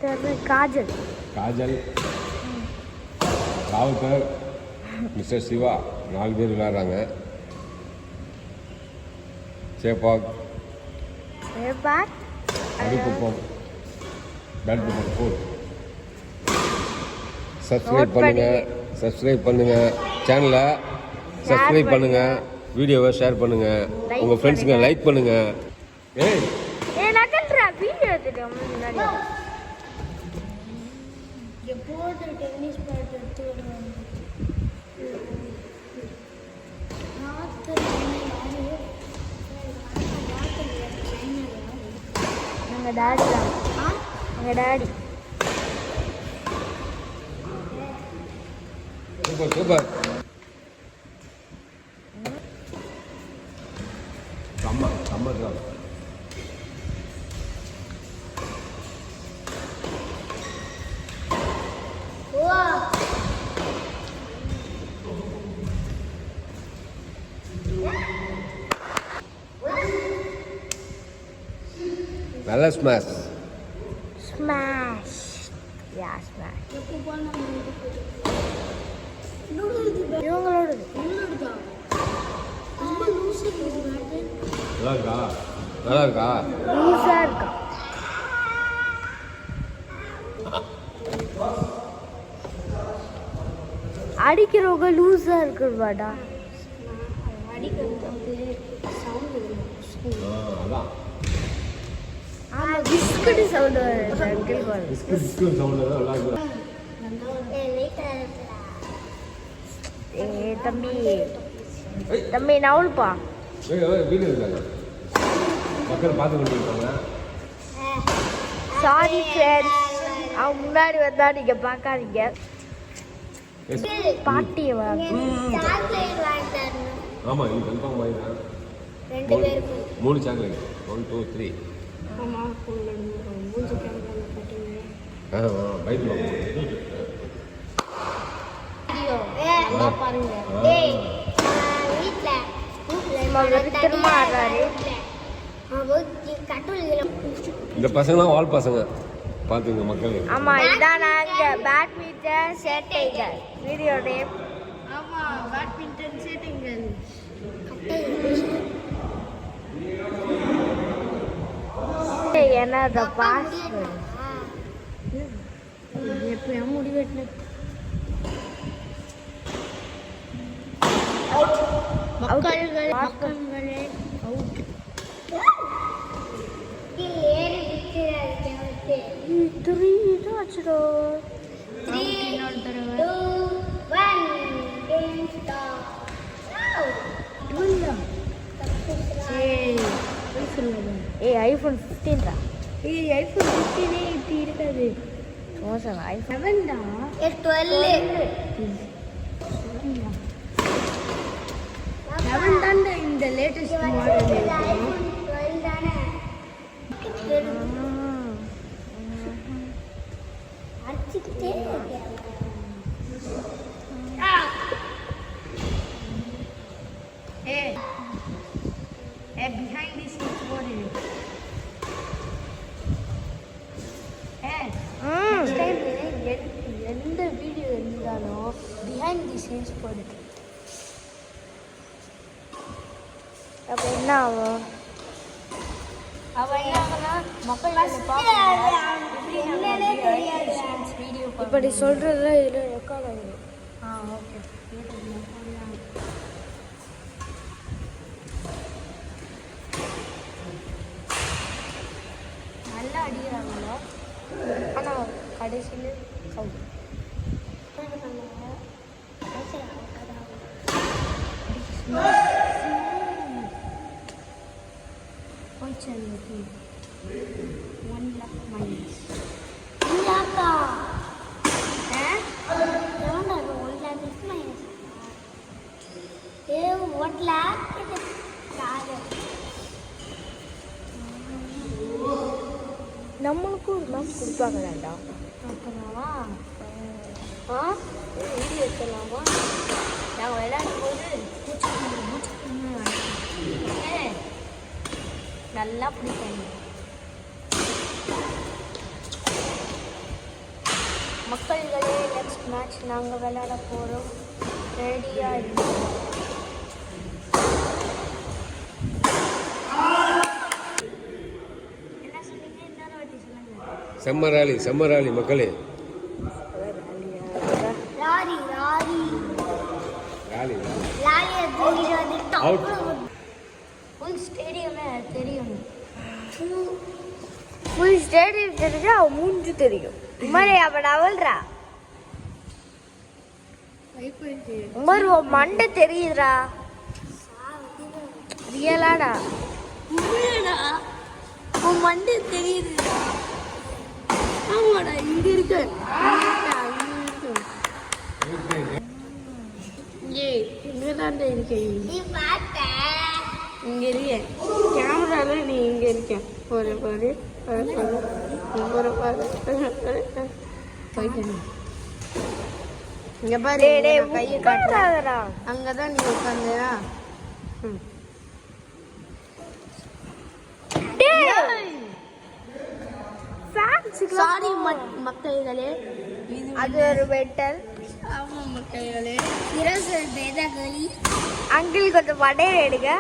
Kajal Kajal Rowther mister Siva 4 பேர் விளையாடுறாங்க. Chepauk Adikuppam badminton court. Subscribe பண்ணுங்க சேனலை சப்ஸ்கிரைப் பண்ணுங்க, வீடியோவை ஷேர் பண்ணுங்க, உங்க ஃப்ரெண்ட்ஸுங்க லைக் பண்ணுங்க. ஏய் நகல்றா வீடியோ எடுத்துட்டு முன்னாடி போட்டு டென்னிஸ் பேட் எடுத்து வருவாங்க. எங்கள் டாடி தான், எங்கள் டாடி. Super super. சம்மர் தான். நல்ல ஸ்மாஷ் ஸ்மாஷ் யா ஸ்மாஷ். இவங்களோடது நல்லா இருக்கா? நல்லா இருக்கா? லூஸா இருக்கா? அடிக்கிறவங்க லூஸா இருக்குவாடா. அதான் பிஸ்கட் சவுண்ட் வருது அங்கிள் பால். பிஸ்கட் சவுண்ட் நல்லா இருக்கு. தம்பி தம்பி நவுல்ப்பா. வீடு இருக்காங்க, மக்கள் பார்த்து கொண்டு இருக்காங்க. சாரி ஃப்ரெண்ட்ஸ், அவங்க முன்னாடி வந்தா நீங்க பார்க்காதீங்க. பாட்டியை ஆமா இது கன்ஃபார்ம் வாங்கிதான். 2 பேருக்கு 3 சாக்லேட் 1 2 3. ஆமா ஃபோன்ல மூஞ்சி கேமரால போட்டுங்க. பைக் வீடியோ நல்லா பாருங்க. டேய் வீட்ல திரும்ப ஆடுறாரு. இந்த பசங்களாம் வால் பசங்க பார்த்துங்க மக்கள். ஆமா இதான் நாங்க பேட்மிண்டன் சேட்டைகள் வீடியோ நேம். ஆமா பேட்மிண்டன் சேட்டைகள். என்னது பாஸ் எப்போ முடி வெட்டின மக்கள்களே அவுட். ஆச்சுடோ. 3 2 1 ஐஃபோன் 15 தான். ஐஃபோன் 15 இப்படி இருக்காது. மோசம் ஐஃபோன் 7 தான். 12 11 தான் இந்த லேட்டஸ்ட் மாடல். ஐஃபோன் 12 தானே அடிச்சிட்டே இருக்கேன். behind this is what it is. Next time எந்த வீடியோ இருந்தாலும் behind the scenes போடுது. அப்போ என்ன ஆகும்? அவன் என்ன மக்கள் பார்ப்பாங்க. இப்படி சொல்றதுல இதில் ரெக்கார்ட் ஆகுது. ஓகே நல்லா அடிக்கிறாங்கள. ஆனால் கடைசியில் சவுண்ட் One lakh minus. நம்மளுக்கும் ஒரு மேம் கொடுப்பாங்க வேண்டாம். அப்புறமா வீடியோ எடுத்துடலாமா? நாங்கள் விளையாடும் போது நல்லா பிடிப்பாங்க. மக்கள்களே நெக்ஸ்ட் மேட்ச் நாங்கள் விளையாட போகிறோம். ரெடியாக இருக்கோம். என்ன சொன்னீங்க? இன்னொரு வாட்டி சொல்லுங்க. செம்மராளி மக்களே. ராரி ராரி ராலி அவுட். ஃபுல் ஸ்டேடியமே தெரியும். ஃபுல் ஸ்டேடியம் தெரிஞ்சா அவன் மூஞ்சி தெரியும். உமரே அவன் அவள்றா உமர் உன் மண்டை தெரியுதுடா. ரியலாடா உன் மண்டை தெரியுதுடா. ஆமாடா, இங்க இருக்க இங்கதான் இருக்கேன். இங்க இருக்கேன். கேமரால நீ இங்க இருக்க. ஒரு பாரு இங்க பாரு. கையை காட்டுறா. அங்கதான் நீ உட்காந்துடா. சாரி மக்கள்களே, அது ஒரு மெட்டல். ஆமா மக்கள்களே, அங்கிள் கொஞ்சம் வடையை எடுங்க.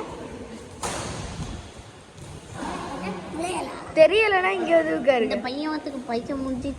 தெரியலன்னா இங்க வந்து உட்காருங்க. இந்த பையன் பைசா முடிஞ்சு